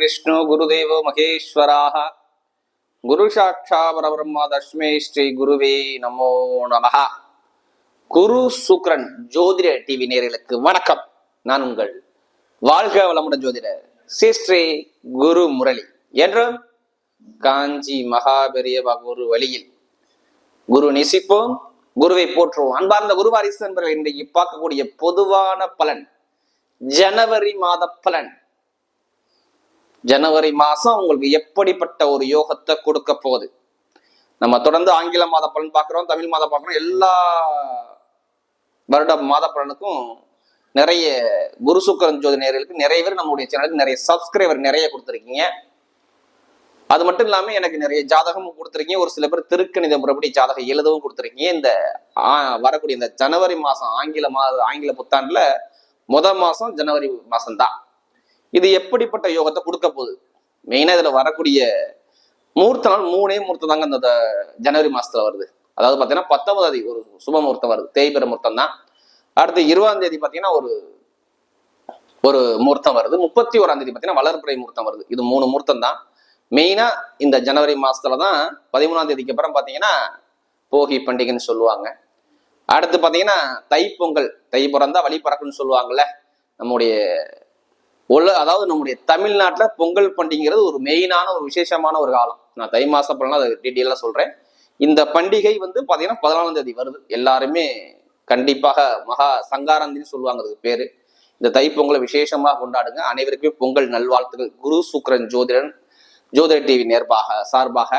विष्णु गुरुदेवो महेश्वराः गुरु साक्षात् परब्रह्म तस्मै श्री गुरुवे நமோ நமஹ. குரு சுக்ரன் ஜோதிட டிவி நேயர்களுக்கு வணக்கம். நான் உங்கள் வாழ்க வளமுடன் ஜோதிடர் ஸ்ரீ குரு முரளி என்றும் காஞ்சி மகாபெரியவா குரு வழியில் குரு நேசிப்போம், குருவை போற்றுவோம். அன்பார்ந்த குரு வாரிசு நண்பர்கள், இன்றைக்கு பார்க்கக்கூடிய பொதுவான பலன் ஜனவரி மாத பலன். ஜனவரி மாசம் உங்களுக்கு எப்படிப்பட்ட ஒரு யோகத்தை கொடுக்க போகுது? நம்ம தொடர்ந்து ஆங்கில மாத பலன் பார்க்கிறோம், தமிழ் மாத பார்க்கிறோம். எல்லா வருட மாத பலனுக்கும் நிறைய குரு சுக்கிரன் ஜோதி நேயர்களுக்கு நிறைய பேர் நம்முடைய சேனலுக்கு நிறைய சப்ஸ்கிரைபர் நிறைய கொடுத்துருக்கீங்க. அது மட்டும் இல்லாம எனக்கு நிறைய ஜாதகமும் கொடுத்துருக்கீங்க. ஒரு சில பேர் திருக்கணித முறைப்படி ஜாதகம் எழுதவும் கொடுத்துருக்கீங்க. இந்த வரக்கூடிய இந்த ஜனவரி மாசம் ஆங்கில புத்தாண்டுல முதல் மாசம் ஜனவரி மாசம்தான். இது எப்படிப்பட்ட யோகத்தை கொடுக்க போகுது? மெயினா இதுல வரக்கூடிய முகூர்த்த நாள் மூணே முகூர்த்தம் தாங்க இந்த ஜனவரி மாசத்துல வருது. அதாவது பாத்தீங்கன்னா 19ஆம் தேதி ஒரு சுப முகூர்த்தம் வருது, தேய்பிர முகூர்த்தம் தான். அடுத்து 20ஆம் தேதி பாத்தீங்கன்னா ஒரு முகூர்த்தம் வருது. 31ஆம் தேதி பாத்தீங்கன்னா வளர்பிறை முகூர்த்தம் வருது. இது 3 முகூர்த்தம் தான் மெயினா இந்த ஜனவரி மாசத்துலதான். 13ஆம் தேதிக்கு அப்புறம் பாத்தீங்கன்னா போகி பண்டிகைன்னு சொல்லுவாங்க. அடுத்து பாத்தீங்கன்னா தைப்பொங்கல், தை பிறந்தா வழி பறக்குன்னு சொல்லுவாங்கல்ல. அதாவது நம்முடைய தமிழ்நாட்டுல பொங்கல் பண்டிகைங்கிறது ஒரு மெயினான ஒரு விசேஷமான ஒரு காலம். நான் தை மாச பலனா அதை டீட்டெயிலா சொல்றேன். இந்த பண்டிகை பாத்தீங்கன்னா 14ஆம் தேதி வருது. எல்லாருமே கண்டிப்பாக மகா சங்காரந்தின்னு சொல்லுவாங்க அதுக்கு பேரு. இந்த தைப்பொங்கலை விசேஷமா கொண்டாடுங்க. அனைவருக்குமே பொங்கல் நல்வாழ்த்துக்கள். குரு சுக்கிரன் ஜோதிட டிவி சார்பாக.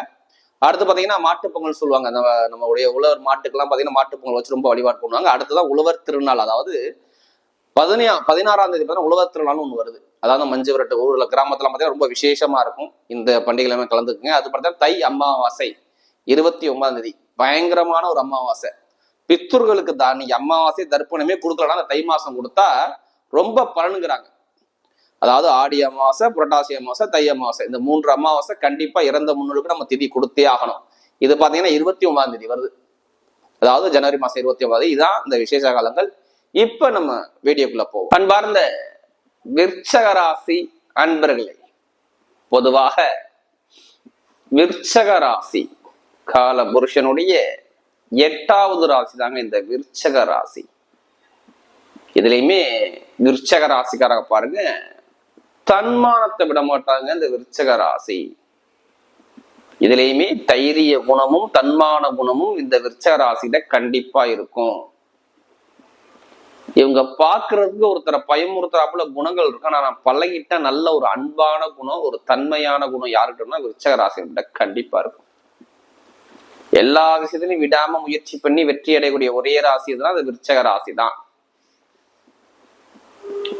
அடுத்து பாத்தீங்கன்னா மாட்டுப்பொங்கல் சொல்லுவாங்க. நம்மளுடைய உழவர் மாட்டுக்கெல்லாம் பாத்தீங்கன்னா மாட்டுப்பொங்கல் வச்சு ரொம்ப வழிபாடு பண்ணுவாங்க. அடுத்ததான் உழவர் திருநாள், அதாவது 16ஆம் தேதி பார்த்தீங்கன்னா உழவர் திருநாள்னு ஒண்ணு வருது. அதாவது மஞ்சு விரட்டு ஊர்ல கிராமத்துல பார்த்தீங்கன்னா ரொம்ப விசேஷமா இருக்கும். இந்த பண்டிகையில கலந்துக்குங்க. அது பார்த்தீங்கன்னா தை அமாவாசை 29ஆம் தேதி பயங்கரமான ஒரு அமாவாசை. பித்தர்களுக்கு இன்னைக்கு அமாவாசை தர்ப்பணமே கொடுக்கலன்னா அந்த தை மாசம் கொடுத்தா ரொம்ப பலனுங்கிறாங்க. அதாவது ஆடி அமாவாசை, புரட்டாசி அமாவாசை, தை அமாவாசை, இந்த 3 அமாவாசை கண்டிப்பா இறந்த முன்னோருக்கு நம்ம திதி கொடுத்தே ஆகணும். இது பாத்தீங்கன்னா 29ஆம் தேதி வருது. அதாவது ஜனவரி மாசம் 29ஆம் தேதி. இதுதான் இந்த விசேஷ காலங்கள். இப்ப நம்ம வீடியோக்குள்ள போவோம். அன்பார்ந்த விருச்சக ராசி அன்பர்களே, பொதுவாக விருச்சக ராசி கால புருஷனுடைய 8வது ராசி தாங்க இந்த விருச்சக ராசி. இதுலயுமே விருச்சக ராசிக்காரங்க பாருங்க, தன்மானத்தை விட மாட்டாங்க இந்த விருச்சக ராசி. இதுலயுமே தைரிய குணமும் தன்மான குணமும் இந்த விருச்சக ராசியில கண்டிப்பா இருக்கும். இவங்க பாக்குறதுக்கு ஒருத்தரை பயமுறுத்துறாப்புல குணங்கள் இருக்கு. ஆனா நான் பழகிட்ட நல்ல ஒரு அன்பான குணம், ஒரு தன்மையான குணம் யாருக்குன்னா விருச்சக ராசியில கண்டிப்பா இருக்கும். எல்லா விஷயத்திலையும் விடாம முயற்சி பண்ணி வெற்றி அடையக்கூடிய ஒரே ராசி எதுனா அது விருச்சக ராசி தான்.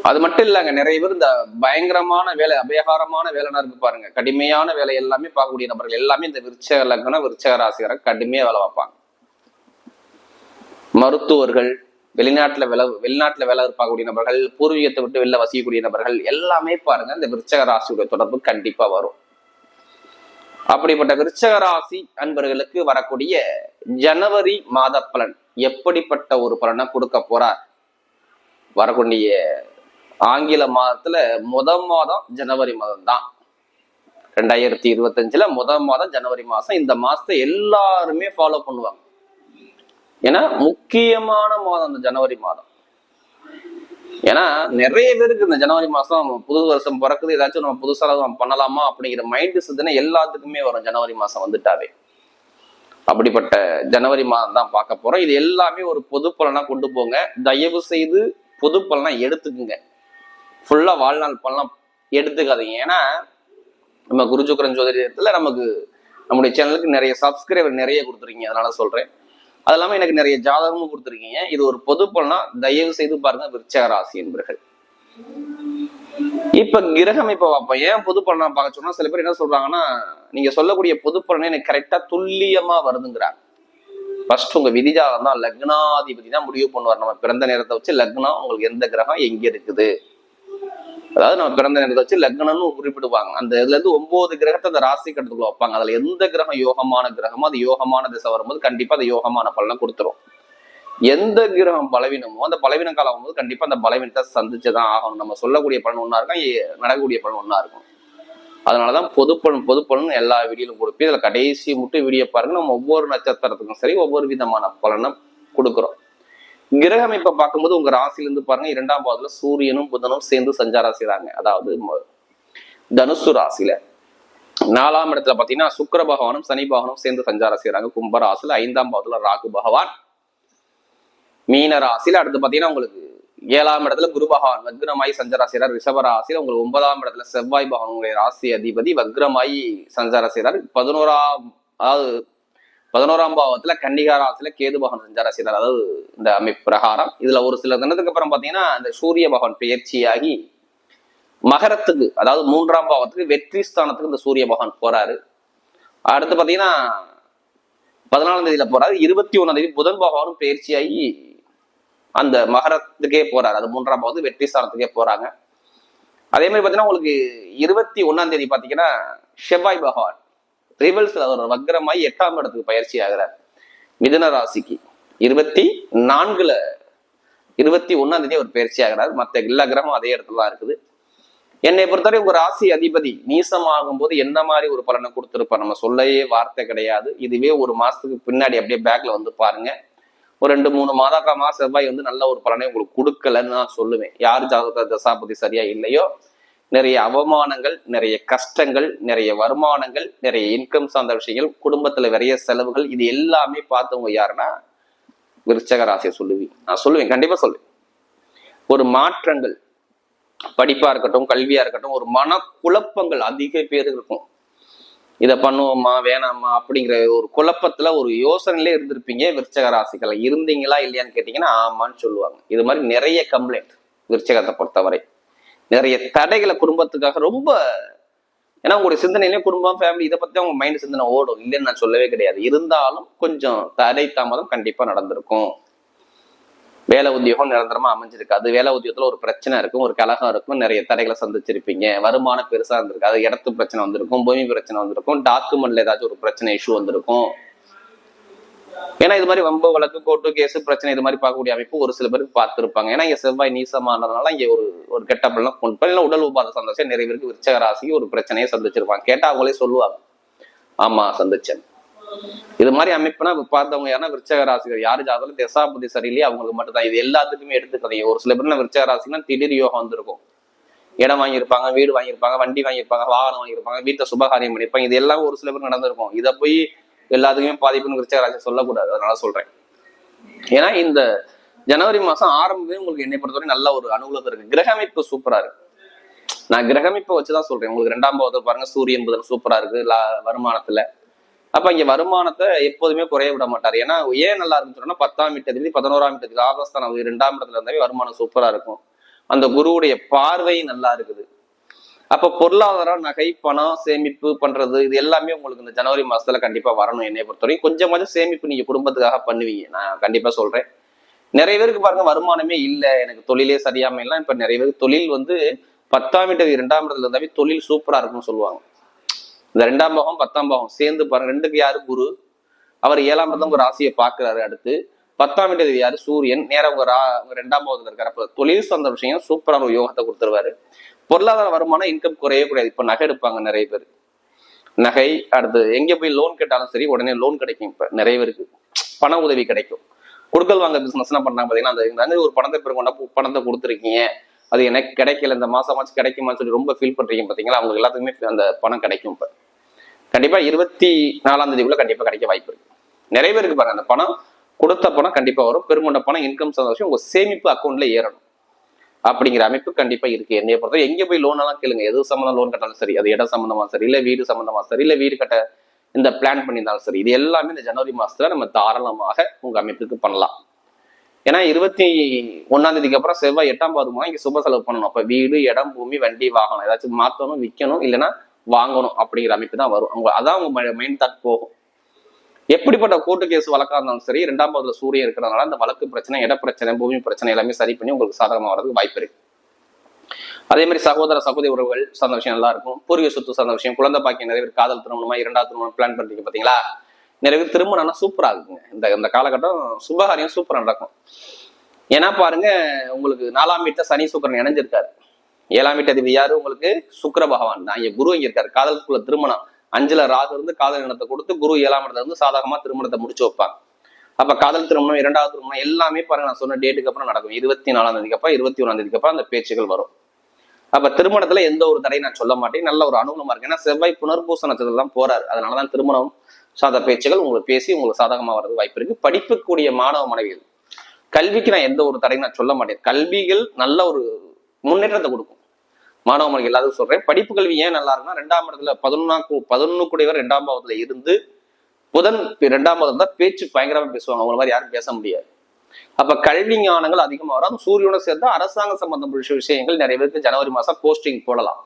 அது மட்டும் இல்லைங்க, நிறைய பேர் இந்த பயங்கரமான வேலை, அபயகாரமான வேலைனா இருக்கு பாருங்க, கடுமையான வேலை எல்லாமே பார்க்கக்கூடிய நபர்கள் எல்லாமே இந்த விருச்சக லக்னம் விருச்சக ராசிக்கார கடுமையா வேலை பார்ப்பாங்க. மருத்துவர்கள், வெளிநாட்டுல வேலை பார்க்கக்கூடிய நபர்கள், பூர்வீகத்தை விட்டு வெளில வசிக்கக்கூடிய நபர்கள் எல்லாமே பாருங்க இந்த விருச்சக ராசியுடைய தொடர்பு கண்டிப்பா வரும். அப்படிப்பட்ட விருச்சக ராசி அன்பர்களுக்கு வரக்கூடிய ஜனவரி மாத பலன் எப்படிப்பட்ட ஒரு பலனை கொடுக்க போறார்? வரக்கூடிய ஆங்கில மாதத்துல முதல் மாதம் ஜனவரி மாதம் தான். 2025ல முதல் மாதம் ஜனவரி மாசம். இந்த மாசத்தை எல்லாருமே ஃபாலோ பண்ணுவாங்க. ஏன்னா முக்கியமான மாதம் இந்த ஜனவரி மாதம். ஏன்னா நிறைய பேருக்கு இந்த ஜனவரி மாசம் புது வருஷம் பிறக்குது, ஏதாச்சும் நம்ம புதுசாக நம்ம பண்ணலாமா அப்படிங்கிற மைண்ட் சிந்தனை எல்லாத்துக்குமே வரும் ஜனவரி மாசம் வந்துட்டாவே. அப்படிப்பட்ட ஜனவரி மாதம் தான் பார்க்க போறோம். இது எல்லாமே ஒரு பொது பலனா கொண்டு போங்க. தயவு செய்து பொது பலனா எடுத்துக்குங்க. ஃபுல்லா வாழ்நாள் பலனா எடுத்துக்காதீங்க. ஏன்னா நம்ம குரு சுக்கிரன் ஜோதிடத்துல நம்முடைய சேனலுக்கு நிறைய சப்ஸ்கிரைபர் நிறைய கொடுத்துருக்கீங்க, அதனால சொல்றேன். அது இல்லாம எனக்கு நிறைய ஜாதகமும் கொடுத்துருக்கீங்க. இது ஒரு பொது பலனா தயவு செய்து பாருங்க விருச்சக ராசி என்பர்கள். இப்ப கிரகம் இப்ப பார்ப்போம். ஏன் பொது பலனா பார்க்க சொன்னா சில பேர் என்ன சொல்றாங்கன்னா, நீங்க சொல்லக்கூடிய பொது பலனே எனக்கு கரெக்டா துல்லியமா வருதுங்கிறாங்க. ஃபர்ஸ்ட் உங்க விதிஜாதகம் தான், லக்னாதிபதி தான் முடிவு பண்ணுவார். நம்ம பிறந்த நேரத்தை வச்சு லக்னம் உங்களுக்கு எந்த கிரகம் எங்க இருக்குது, அதாவது நம்ம பிறந்த நேரத்தை வச்சு லக்னம்னு குறிப்பிடுவாங்க. அந்த இதுல இருந்து 9 கிரகத்தை அந்த ராசி கட்டத்துக்குள்ள வைப்பாங்க. அதுல எந்த கிரகம் யோகமான கிரகமோ அது யோகமான திசை வரும்போது கண்டிப்பா அது யோகமான பலனை கொடுத்துரும். எந்த கிரகம் பலவீனமோ அந்த பலவீன காலம் ஆகும்போது கண்டிப்பா அந்த பலவீனத்தை சந்திச்சுதான் ஆகணும். நம்ம சொல்லக்கூடிய பலன் ஒன்னா இருக்கும், நடக்கக்கூடிய பலன் ஒன்னா இருக்கும். அதனாலதான் பொதுப்பலன் எல்லா வீடியோலும் கொடுப்பேன். இதுல கடைசி மட்டும் வீடியோ பாருங்க. நம்ம ஒவ்வொரு நட்சத்திரத்துக்கும் சரி ஒவ்வொரு விதமான பலனை கொடுக்குறோம். கிரக அமைப்பை பார்க்கும்போது உங்க ராசியிலிருந்து பாருங்க, 2ஆம் பாவத்துல சூரியனும் புதனும் சேர்ந்து சஞ்சாரம் செய்றாங்க. அதாவது தனுசு ராசியில 4ஆம் இடத்துல பாத்தீங்கன்னா சுக்கிர பகவானும் சனி பகவானும் சேர்ந்து சஞ்சாரம் செய்யறாங்க. கும்ப ராசியில 5ஆம் பாவத்துல ராகு பகவான். மீன ராசியில அடுத்து பாத்தீங்கன்னா உங்களுக்கு 7ஆம் இடத்துல குரு பகவான் வக்ரமாயி சஞ்சாரம் செய்யறாரு. ரிஷப ராசியில உங்களுக்கு 9ஆம் இடத்துல செவ்வாய் பகவான் உங்களுடைய ராசி அதிபதி வக்ரமாயி சஞ்சாரம் செய்யறாரு. 11ஆம் பாவத்துல கன்னிகா ராசியில கேது பகவான் சஞ்சாரம் செய்யறாரு. அதாவது இந்த அமைப்பு பிரகாரம் இதுல ஒரு சில தினத்துக்கு அப்புறம் பாத்தீங்கன்னா இந்த சூரிய பகவான் பயிற்சியாகி மகரத்துக்கு, அதாவது 3ஆம் பாவத்துக்கு வெற்றி ஸ்தானத்துக்கு இந்த சூரிய பகவான் போறாரு. அடுத்து பாத்தீங்கன்னா 14ஆம் தேதியில போறாரு. 21ஆம் தேதி புதன் பகவானும் பயிற்சியாகி அந்த மகரத்துக்கே போறாரு. அது 3ஆம் பாவத்துக்கு வெற்றி ஸ்தானத்துக்கே போறாங்க. அதே மாதிரி பாத்தீங்கன்னா உங்களுக்கு 21ஆம் தேதி பாத்தீங்கன்னா செவ்வாய் பகவான் ரிவல்ஸ்ல ஒரு வக்ரமாய் 8ஆம் இடத்துக்கு பயிற்சி ஆகிறார். மிதுன ராசிக்கு 21ஆம் தேதி ஒரு பயிற்சி ஆகிறார். மற்ற எல்லா கிரகமும் அதே இடத்துல தான் இருக்குது. என்னை பொறுத்தவரை உங்க ராசி அதிபதி நீசமாகும் போது என்ன மாதிரி ஒரு பலனை கொடுத்துருப்பார் நம்ம சொல்லவே வார்த்தை கிடையாது. இதுவே ஒரு மாசத்துக்கு பின்னாடி அப்படியே பேக்ல வந்து பாருங்க. ஒரு 2-3 மாதமா செவ்வாய் வந்து நல்ல ஒரு பலனை உங்களுக்கு கொடுக்கலன்னு நான் சொல்லுவேன். யார் ஜாதக தசாபதி சரியா இல்லையோ நிறைய அவமானங்கள், நிறைய கஷ்டங்கள், நிறைய வருமானங்கள், நிறைய இன்கம் சார்ந்த விஷயங்கள், குடும்பத்துல நிறைய செலவுகள், இது எல்லாமே பார்த்தவங்க யாருன்னா விருச்சக ராசியை நான் சொல்லுவேன், கண்டிப்பா சொல்லுவேன். ஒரு மாற்றங்கள், படிப்பா இருக்கட்டும் கல்வியா இருக்கட்டும், ஒரு மன குழப்பங்கள் அதிக பேர் இருக்கும். இதை பண்ணுவோமா வேணாமா அப்படிங்கிற ஒரு குழப்பத்துல ஒரு யோசனையிலே இருந்திருப்பீங்க. விருச்சக ராசிகள் இருந்தீங்களா இல்லையான்னு கேட்டீங்கன்னா ஆமான்னு சொல்லுவாங்க. இது மாதிரி நிறைய கம்ப்ளைண்ட் விருச்சகத்தை பொறுத்தவரை, நிறைய தடைகளை குடும்பத்துக்காக ரொம்ப, ஏன்னா உங்களுடைய சிந்தனையிலே குடும்பம் ஃபேமிலி இதை பத்தி அவங்க மைண்ட் சிந்தனை ஓடும், இல்லைன்னு நான் சொல்லவே கிடையாது. இருந்தாலும் கொஞ்சம் தடை தாமதம் கண்டிப்பா நடந்திருக்கும். வேலை உத்தியோகம் நிரந்தரமா அமைஞ்சிருக்காது, வேலை உத்தியோகத்துல ஒரு பிரச்சனை இருக்கும், ஒரு கலகம் இருக்கும், நிறைய தடைகளை சந்திச்சிருப்பீங்க. வருமானம் பெருசா இருந்திருக்காது, இடத்து பிரச்சனை வந்திருக்கும், பூமி பிரச்சனை வந்திருக்கும், டாக்குமெண்ட்ல ஏதாச்சும் ஒரு பிரச்சனை இஷ்யூ வந்திருக்கும். ஏன்னா இது மாதிரி வம்பு வழக்கு கோர்ட்டு கேஸ் பிரச்சனை இது மாதிரி பார்க்கக்கூடிய அமைப்பு ஒரு சில பேருக்கு பார்த்துருப்பாங்க. ஏன்னா இங்க செவ்வாய் நீசமானதுனால இங்க ஒரு கெட்டப்பெல்லாம் கொண்டு போய் உடல் உபாத சந்தோஷம் நிறைய பேருக்கு விருச்சக ராசிக்கு ஒரு பிரச்சனையை சந்திச்சிருப்பாங்க. கேட்டா அவங்களே சொல்லுவாங்க ஆமா சந்திச்சேன். இது மாதிரி அமைப்புனா பார்த்தவங்க யாருன்னா விருச்சக ராசிகள் யாரு ஜாதகம் தசாபதி சரியில்லையே அவங்களுக்கு மட்டும்தான். இது எல்லாத்துக்குமே எடுத்துக்கதைங்க. ஒரு சில பேர் விருச்சக ராசினா திடீர் யோகம் வந்திருக்கும். இடம் வாங்கியிருப்பாங்க, வீடு வாங்கியிருப்பாங்க, வண்டி வாங்கியிருப்பாங்க, வாகனம் வாங்கியிருப்பாங்க, வீட்டை சுபகாரியம் பண்ணியிருப்பாங்க. இது எல்லாம் ஒரு சில பேர் நடந்திருக்கும். இதை போய் எல்லாத்துக்குமே பாதிப்புன்னு விருச்சக ராசி சொல்லக்கூடாது. அதனால சொல்றேன். ஏன்னா இந்த ஜனவரி மாசம் ஆரம்பமே உங்களுக்கு என்னை பொறுத்தவரை நல்ல ஒரு அனுகூலத்தை இருக்கு. கிரக அமைப்பு சூப்பரா இருக்கு. நான் கிரக அமைப்பை வச்சுதான் சொல்றேன். உங்களுக்கு 2ஆம் பாவத்தில் பாருங்க சூரியன் புதன் சூப்பரா இருக்கு வருமானத்துல. அப்ப இங்க வருமானத்தை எப்போதுமே குறைய விட மாட்டார். ஏன்னா ஏன் நல்லா இருக்குன்னு சொன்னா 10ஆம் இடத்துல 11ஆம் இடத்துக்கு லாபஸ்தானம் 2ஆம் இடத்துல இருந்தாவே வருமானம் சூப்பரா இருக்கும். அந்த குருவுடைய பார்வை நல்லா இருக்குது. அப்ப பொருளாதாரம், நகை, பணம் சேமிப்பு பண்றது இது எல்லாமே உங்களுக்கு இந்த ஜனவரி மாசத்துல கண்டிப்பா வரணும். என்னை பொறுத்தவரைக்கும் கொஞ்சமாச்சும் சேமிப்பு நீங்க குடும்பத்துக்காக பண்ணுவீங்க, நான் கண்டிப்பா சொல்றேன். நிறைய பேருக்கு பாருங்க வருமானமே இல்லை, எனக்கு தொழிலே சரியாம எல்லாம். இப்ப நிறைய பேருக்கு தொழில் வந்து 10ஆம் இடத்துக்கு 2ஆம் இடத்துல இருந்தாவே தொழில் சூப்பரா இருக்கும்னு சொல்லுவாங்க. இந்த 2ஆம் பாவம் 10ஆம் பாவம் சேர்ந்து பாருங்க. 2க்கு யாரு குரு, அவர் 7ஆம் இடத்துல உங்க ராசியை பாக்குறாரு. அடுத்து 10ஆம் இடத்துக்கு யாரு சூரியன், நேரம் உங்க 2ஆம் பாவத்துல இருக்காரு. அப்ப தொழில் சார்ந்த விஷயம் சூப்பரான ஒரு யோகத்தை கொடுத்துருவாரு. பொருளாதார வருமானம் இன்கம் குறையவே கூடாது. இப்ப நகை எடுப்பாங்க நிறைய பேர், நகை. அடுத்து எங்க போய் லோன் கேட்டாலும் சரி உடனே லோன் கிடைக்கும். இப்ப நிறைய பேருக்கு பண உதவி கிடைக்கும். கொடுக்கல் வாங்க பிசினஸ் எல்லாம் பண்ணாங்க பாத்தீங்கன்னா அந்த ஒரு பணத்தை பெருங்கொண்டா பணத்தை கொடுத்துருக்கீங்க, அது எனக்கு கிடைக்கல, இந்த மாசமாச்சு கிடைக்குமான்னு சொல்லி ரொம்ப ஃபீல் பண்றீங்க பாத்தீங்களா, அவங்க எல்லாத்துக்குமே அந்த பணம் கிடைக்கும். இப்ப கண்டிப்பா 24ஆம் தேதிக்குள்ள கண்டிப்பா கிடைக்க வாய்ப்பு இருக்கு. நிறைய பேருக்கு பாருங்க அந்த பணம் கொடுத்த பணம் கண்டிப்பா வரும். பெருங்கொண்ட பணம் இன்கம் சந்தோஷம் உங்க சேமிப்பு அக்கௌண்ட்ல ஏறணும் அப்படிங்கிற அமைப்பு கண்டிப்பா இருக்கு. என்னைய பொறுத்த எங்க போய் லோன் எல்லாம் கேளுங்க, எது சம்பந்தம் லோன் கட்டாலும் சரி, அது இடம் சம்பந்தமா சரி, இல்ல வீடு சம்பந்தமா சரி, இல்ல வீடு கட்ட இந்த பிளான் பண்ணியிருந்தாலும் சரி, இது எல்லாமே இந்த ஜனவரி மாசத்துல நம்ம தாராளமாக உங்க அமைப்புக்கு பண்ணலாம். ஏன்னா 21ஆம் தேதிக்கு அப்புறம் செவ்வாய் 8ஆம் பாவமா இங்க சுப செலவு பண்ணணும். அப்ப வீடு, இடம், பூமி, வண்டி, வாகனம் ஏதாச்சும் மாத்தணும், விற்கணும், இல்லைன்னா வாங்கணும் அப்படிங்கிற அமைப்பு தான் வரும். அவங்க அதான் உங்க மைண்ட் தாட் போகும். எப்படிப்பட்ட கோர்ட்டு கேஸ் வழக்கா இருந்தாலும் சரி 2ஆம் பாவத்துல சூரியன் இருக்கிறதுனால அந்த வழக்கு பிரச்சனை, இட பிரச்சனை, பூமி பிரச்சனை எல்லாமே சரி பண்ணி உங்களுக்கு சாதகமா வர்றதுக்கு வாய்ப்பு இருக்கு. அதே மாதிரி சகோதர சகோதரி உறவுகள் சார்ந்த விஷயம் நல்லா இருக்கும். பூர்வீக சொத்து சார்ந்த விஷயம், குழந்தை பாக்கியம், நிறைய பேர் காதல் திருமணமா 2ஆவது திருமணம் பிளான் பண்றீங்க பாத்தீங்களா, நிறைய பேர் திருமணம்னா சூப்பரா இருக்குங்க. இந்த காலகட்டம் சுபகாரியம் சூப்பரா நடக்கும். ஏன்னா பாருங்க உங்களுக்கு 4ஆம் வீட்டுல சனி சுக்கிரன் இணைஞ்சிருக்காரு. 7ஆம் வீட்டு அதிபதி யாரு உங்களுக்கு? சுக்கிர பகவான் தான். இங்க குரு இங்க இருக்காரு. காதலுக்குள்ள திருமணம் 5ல ராகு இருந்து காதல் எண்ணத்தை கொடுத்து குரு 7ஆம் இடத்துல இருந்து சாதகமா திருமணத்தை முடிச்சு வைப்பாங்க. அப்ப காதல் திருமணம், 2வது திருமணம் எல்லாமே பாருங்க நான் சொன்ன டேட்டுக்கு அப்புறம் நடக்கும். 24ஆம் தேதிக்கு அப்புறம் 21ஆம் தேதிக்கு அப்புறம் அந்த பேச்சுகள் வரும். அப்ப திருமணத்துல எந்த ஒரு தடை நான் சொல்ல மாட்டேன். நல்ல ஒரு அனுகூலமா இருக்கு. ஏன்னா செவ்வாய் புனர்பூச நட்சத்திரத்துல தான் போறாரு. அதனாலதான் திருமணம் சாத பேச்சுகள் உங்களுக்கு பேசி உங்களுக்கு சாதகமா வர்றது வாய்ப்பு இருக்கு. படிப்புக்கூடிய மாணவ மாணவிகள் கல்விக்கு நான் எந்த ஒரு தடையும் நான் சொல்ல மாட்டேன். கல்விகள் நல்ல ஒரு முன்னேற்றத்தை கொடுக்கும். மாணவ மாணவிகள் எல்லாரும் சொல்றேன். படிப்பு கல்வி ஏன் நல்லா இருக்குன்னா 2ஆம் இடத்துல 11 கூடியவர் 2ஆம் பாவத்துல இருந்து புதன் 2ஆம் பாவம் தான் பேச்சு பயங்கரமா பேசுவாங்க. அவங்க மாதிரி யாரும் பேச முடியாது. அப்ப கல்வி ஞானங்கள் அதிகமா வரும். சூரியனோட சேர்ந்து அரசாங்க சம்பந்தப்பட்ட விஷயங்கள் நிறைய பேருக்கு ஜனவரி மாசம் போஸ்டிங் போடலாம்.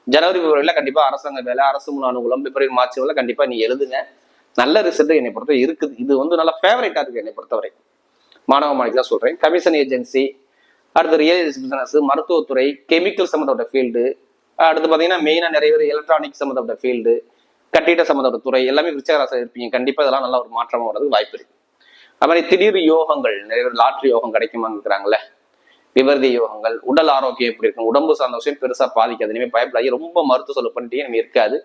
ஜனவரி பிப்ரவரியில கண்டிப்பா அரசாங்க வேலை, அரசு மூல அனுகூலம், பிப்ரவரி மார்ச் வேலை கண்டிப்பா நீ எழுதுங்க. நல்ல ரிசல்ட் என்னை பொறுத்த இருக்குது. இது வந்து நல்ல ஃபேவரேட்டா இருக்கு என்னை பொறுத்தவரை. மாணவ மாணவிகள் சொல்றேன். கமிஷன் ஏஜென்சி, அடுத்து ரியல் பிசினஸ், மருத்துவத்துறை, கெமிக்கல் சம்பந்தப்பட்ட ஃபீல்டு, அடுத்து பாத்தீங்கன்னா மெயினா நிறைய பேர் எலக்ட்ரானிக் சம்பந்தப்பட்ட ஃபீல்டு, கட்டிட சம்பந்தப்பட்ட துறை எல்லாமே விருச்சிக இருப்பீங்க. கண்டிப்பா இதெல்லாம் நல்ல ஒரு மாற்றமா வர்றதுக்கு வாய்ப்பு இருக்கு. அது மாதிரி திடீர் யோகங்கள், நிறைய பேர் லாட்ரி யோகம் கிடைக்குமான்னு இருக்கிறாங்களே, விபரீத யோகங்கள், உடல் ஆரோக்கியம் எப்படி இருக்கும், உடம்பு சார்ந்த விஷயம் பெருசா பாதிக்காது. இனிமே பயப்படாது. ரொம்ப மருத்துவ சொல்ல பண்ணிட்டே இனிமே இருக்காது.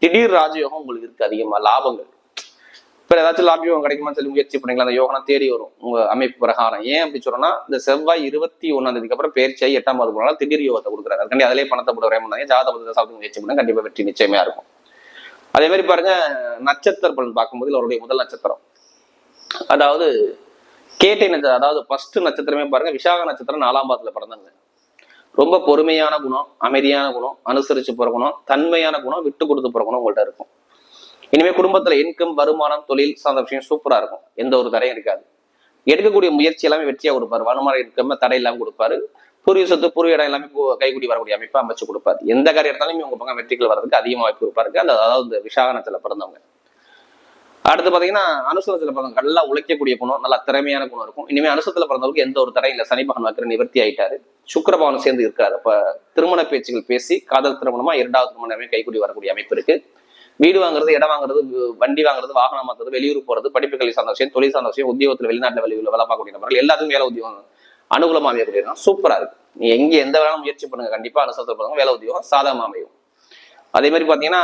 திடீர் ராஜயோகம் உங்களுக்கு இருக்கு. அதிகமா லாபங்கள். இப்ப ஏதாச்சும் லாப யோகம் கிடைக்குமான்னு சொல்லி முயற்சி பண்ணீங்களா? அந்த யோகம் தேடி வரும் உங்க அமைப்பு பிரகாரம். ஏன் அப்படி சொல்றோம்னா, இந்த செவ்வாய் 21ஆம் தேதிக்கு அப்புறம் பேர்ச்சியாகி 8ஆம் பாவத்துக்கு போனாலும் திடீர் யோகத்தை கொடுக்குறாரு. அதுக்காண்டி அதிலே பணத்தை போட வரேன் ஜாதகத்தை சாப்பிட்டு முயற்சி பண்ணா கண்டிப்பா வெற்றி நிச்சயமா இருக்கும். அதே மாதிரி பாருங்க, நட்சத்திர பலன் பார்க்கும்போது அவருடைய முதல் நட்சத்திரம் அதாவது கேட்டை நட்சத்திரம், அதாவது ஃபர்ஸ்ட் நட்சத்திரமே பாருங்க விசாக நட்சத்திரம் 4ஆம் பாவத்துல பிறந்தாங்க. ரொம்ப பொறுமையான குணம், அமைதியான குணம், அனுசரிச்சு போற குணம், தன்மையான குணம், விட்டு கொடுத்து போற குணம் உங்கள்ட்ட இருக்கும். இனிமே குடும்பத்துல இன்கம், வருமானம், தொழில் சார்ந்த விஷயம் சூப்பரா இருக்கும். எந்த ஒரு தடையும் இருக்காது. எடுக்கக்கூடிய முயற்சி எல்லாமே வெற்றியா கொடுப்பாரு. வருமானம் இன்கம் தடை இல்லாம கொடுப்பாரு. பூர்வீக சொத்து, பூர்வீக இடம் எல்லாமே கைகூடி வரக்கூடிய அமைப்பா அமைச்சு கொடுப்பாரு. எந்த காரியம் எடுத்தாலுமே உங்க பக்கம் வெற்றிகள் வர்றதுக்கு அதிகமா வாய்ப்பு கொடுப்பாரு. அதாவது இந்த விசாக நட்சத்திரத்துல பிறந்தவங்க. அடுத்து பாத்தீங்கன்னா அனுசரத்துல பிறந்தவங்க நல்லா உழைக்கக்கூடிய குணம், நல்லா திறமையான குணம் இருக்கும். இனிமே அனுசரத்துல பிறந்தவருக்கு எந்த ஒரு தடையும் இல்லை. சனி பகவான் வைக்கிற நிவர்த்தி ஆயிட்டாரு. சுக்கிரபவன் சேர்ந்து இருக்காரு. அப்ப திருமண பேச்சுகள் பேசி காதல் திருமணமா 2வது திருமணமே கைகூடி வரக்கூடிய அமைப்பு இருக்கு. வீடு வாங்குறது, இடம் வாங்குறது, வண்டி வாங்குறது, வாகனம் மாத்துறது, வெளியூர் போறது, படிப்பு கல்வி சார்ந்த விஷயம், தொழில் சார்ந்த விஷயம், உத்தியோகத்துல வெளிநாட்டுல வேலை பார்க்கக்கூடிய நபர்கள் எல்லாத்துக்கும் வேலை உத்தியோகம் அனுகூலமா அமையக்கூடிய சூப்பரா இருக்கு. நீ எங்க எந்த வேணாலும் முயற்சி பண்ணுங்க. கண்டிப்பா அனுசரத்துல பிறந்தவங்க வேலை உத்தியோகம் சாதகமா அமையும். அதே மாதிரி பாத்தீங்கன்னா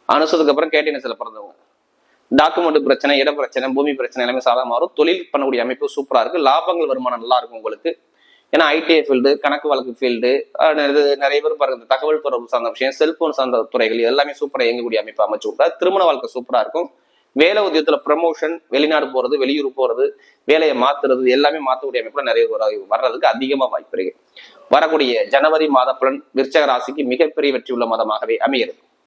அனுசரத்துக்கு அப்புறம் கேட்டை சில பிறந்தவங்க டாக்குமெண்ட் பிரச்சனை, இட பிரச்சனை, பூமி பிரச்சனை எல்லாமே சாதகமா வரும். தொழில் பண்ணக்கூடிய அமைப்பு சூப்பரா இருக்கு. லாபங்கள் வருமானம் நல்லா இருக்கும் உங்களுக்கு. ஏன்னா ஐடிஐ ஃபீல்டு, கணக்கு வழக்கு ஃபீல்டு, நிறைய பேர் பாருங்க தகவல் தொடர்பு சார்ந்த விஷயம், செல்போன் சார்ந்த துறைகள் எல்லாமே சூப்பரா இயங்கக்கூடிய அமைப்பு அமைச்சு கொடுத்தா திருமண வாழ்க்கை சூப்பரா இருக்கும். வேலை உத்தியோகத்துல ப்ரமோஷன், வெளிநாடு போறது, வெளியூர் போறது, வேலையை மாத்துறது எல்லாமே மாற்றக்கூடிய அமைப்புல நிறைய வர்றதுக்கு அதிகமா வாய்ப்பு இருக்கு. வரக்கூடிய ஜனவரி மாத பலன் விருச்சிக ராசிக்கு மிகப்பெரிய வெற்றி உள்ள மாதமாகவே அமைகிறது.